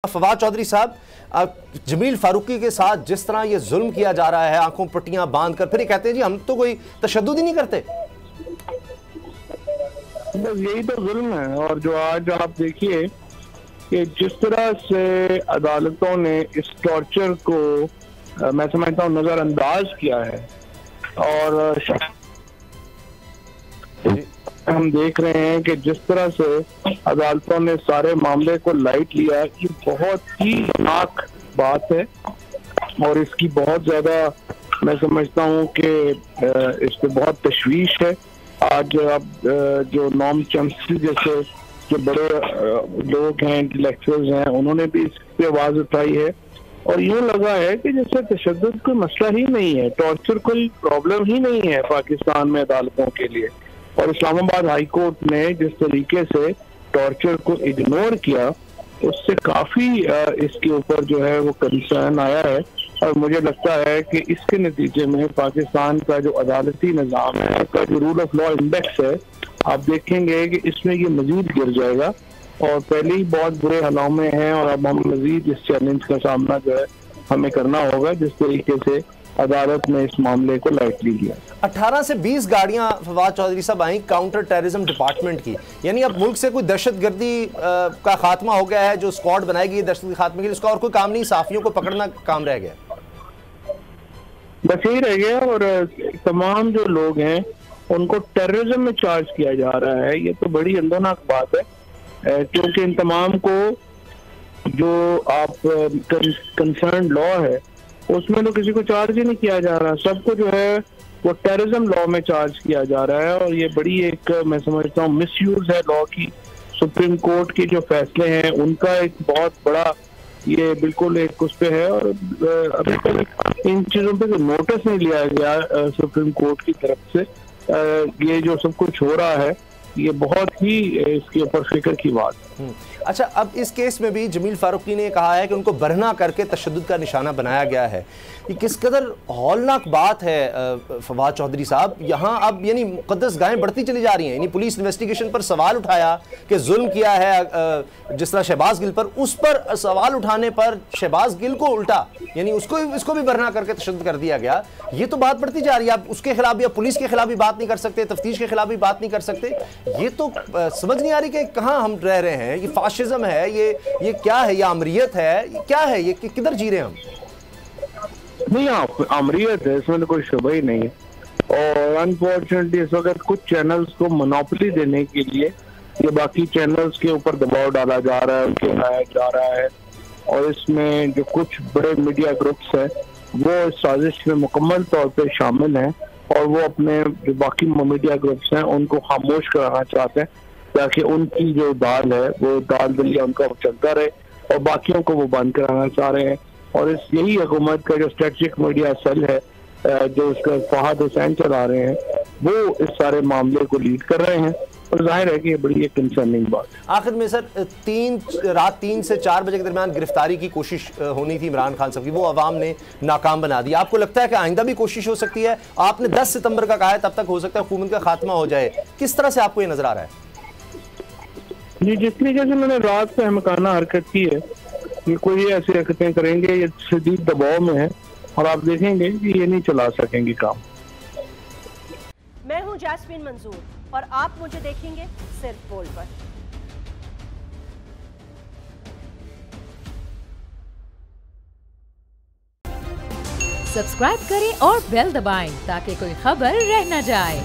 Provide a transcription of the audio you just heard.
फवाद चौधरी साहब, जमील फारूकी के साथ जिस तरह ये जुल्म किया जा रहा है, आंखों पट्टियां बांध कर, फिर ये कहते हैं जी हम तो कोई तशद्दुद ही नहीं करते। बस यही तो जुल्म है। और जो आज आप देखिए कि जिस तरह से अदालतों ने इस टॉर्चर को मैं समझता हूँ नजरअंदाज किया है, और हम देख रहे हैं कि जिस तरह से अदालतों ने सारे मामले को लाइट लिया, ये बहुत ही नाक बात है और इसकी बहुत ज्यादा मैं समझता हूँ कि इस पे बहुत तशवीश है। आज अब जो नॉम चम्सी जैसे जो बड़े लोग हैं, इंटेलेक्चुअल्स हैं, उन्होंने भी इस पे आवाज उठाई है और यूं लगा है कि जैसे तशद्दुद कोई मसला ही नहीं है, टॉर्चर कोई प्रॉब्लम ही नहीं है पाकिस्तान में अदालतों के लिए। और इस्लामाबाद हाई कोर्ट ने जिस तरीके से टॉर्चर को इग्नोर किया, उससे काफी इसके ऊपर जो है वो कंसर्न आया है। और मुझे लगता है कि इसके नतीजे में पाकिस्तान का जो अदालती निज़ाम है, का जो रूल ऑफ लॉ इंडेक्स है, आप देखेंगे कि इसमें ये मजीद गिर जाएगा और पहले ही बहुत बुरे हालात में है और अब हम मजीद इस चैलेंज का सामना जो है हमें करना होगा, जिस तरीके से अदालत ने इस मामले को लाइटली लिया। 18 से 20 गाड़ियां फवाद चौधरी साहब आई काउंटर टेररिज्म डिपार्टमेंट की, यानी अब मुल्क से कोई दहशतगर्दी का खात्मा हो गया है। जो स्क्वाड बनाई गई दहशतगर्दी खात्मे के लिए, उसका और कोई काम नहीं, साफियों को पकड़ना काम रह गया, बस यही रह गया। और तमाम जो लोग हैं उनको टेररिज्म में चार्ज किया जा रहा है। ये तो बड़ी अंदरनाक बात है, क्योंकि इन तमाम को जो आप कंसर्न लॉ है उसमें तो किसी को चार्ज ही नहीं किया जा रहा, सबको जो है वो टेररिज्म लॉ में चार्ज किया जा रहा है। और ये बड़ी एक मैं समझता हूँ मिसयूज है लॉ की। सुप्रीम कोर्ट के जो फैसले हैं उनका एक बहुत बड़ा ये बिल्कुल एक उस पे है। और अभी तक इन चीजों पे तो नोटिस नहीं लिया गया सुप्रीम कोर्ट की तरफ से। ये जो सब कुछ हो रहा है ये बहुत ही इसके ऊपर फिक्र की बात है। अच्छा, अब इस केस में भी जमील फारूकी ने कहा है कि उनको बरहना करके तशद्दुद का निशाना बनाया गया है। ये किस कदर हौलनाक बात है फवाद चौधरी साहब। यहाँ अब यानी मुक़द्दस गायें बढ़ती चली जा रही हैं। यानी पुलिस इन्वेस्टिगेशन पर सवाल उठाया कि जुल्म किया है जिस तरह शहबाज गिल पर, उस पर सवाल उठाने पर शहबाज गिल को उल्टा यानी इसको भी बरहना करके तशद्दुद कर दिया गया। ये तो बात बढ़ती जा रही है। आप उसके खिलाफ भी, पुलिस के खिलाफ भी बात नहीं कर सकते, तफ्तीश के खिलाफ भी बात नहीं कर सकते। ये तो समझ नहीं आ रही कि कहाँ हम रह रहे हैं। ये फाशिज्म है, ये क्या है, ये अमरियत है, ये क्या है, ये किधर जी रहे हैं हम? नहीं, अमरियत है, इसमें तो कोई शुबह ही नहीं है। और अनफॉर्चुनेटली इस वक्त कुछ चैनल्स को मोनोपोली देने के लिए ये बाकी चैनल्स के ऊपर दबाव डाला जा रहा है, उनके लाया जा रहा है। और इसमें जो कुछ बड़े मीडिया ग्रुप्स हैं वो इस साजिश में मुकम्मल तौर पे शामिल हैं और वो अपने जो बाकी मीडिया ग्रुप्स हैं उनको खामोश कराना चाहते हैं ताकि उनकी जो दाल है वो दाल दलिया उनका चलता रहे, और बाकियों को वो बंद कराना चाह रहे हैं। और इस यही हुकूमत का जो स्ट्रेटेजिक मीडिया सेल है जो उसका फहद हुसैन चला रहे हैं, वो इस सारे मामले को लीड कर रहे हैं। और जाहिर है कि ये बड़ी एक कंसर्निंग बात है। आखिर में सर, रात 3 से 4 बजे के दरमियान गिरफ्तारी की कोशिश होनी थी इमरान खान साहब की, वो अवाम ने नाकाम बना दी। आपको लगता है कि आइंदा भी कोशिश हो सकती है? आपने 10 सितंबर का कहा है, तब तक हो सकता है हुकूमत का खात्मा हो जाए। किस तरह से आपको ये नजर आ रहा है? जी, जिस तरीके से मैंने रात पे अहमकाना हरकत की है, ये कोई ऐसी हरकतें करेंगे, ये शदीद दबाव में है और आप देखेंगे कि ये नहीं चला सकेंगे काम। मैं हूं जैस्मीन मंजूर और आप मुझे देखेंगे सिर्फ बोल पर। सब्सक्राइब करें और बेल दबाएं ताकि कोई खबर रह न जाए।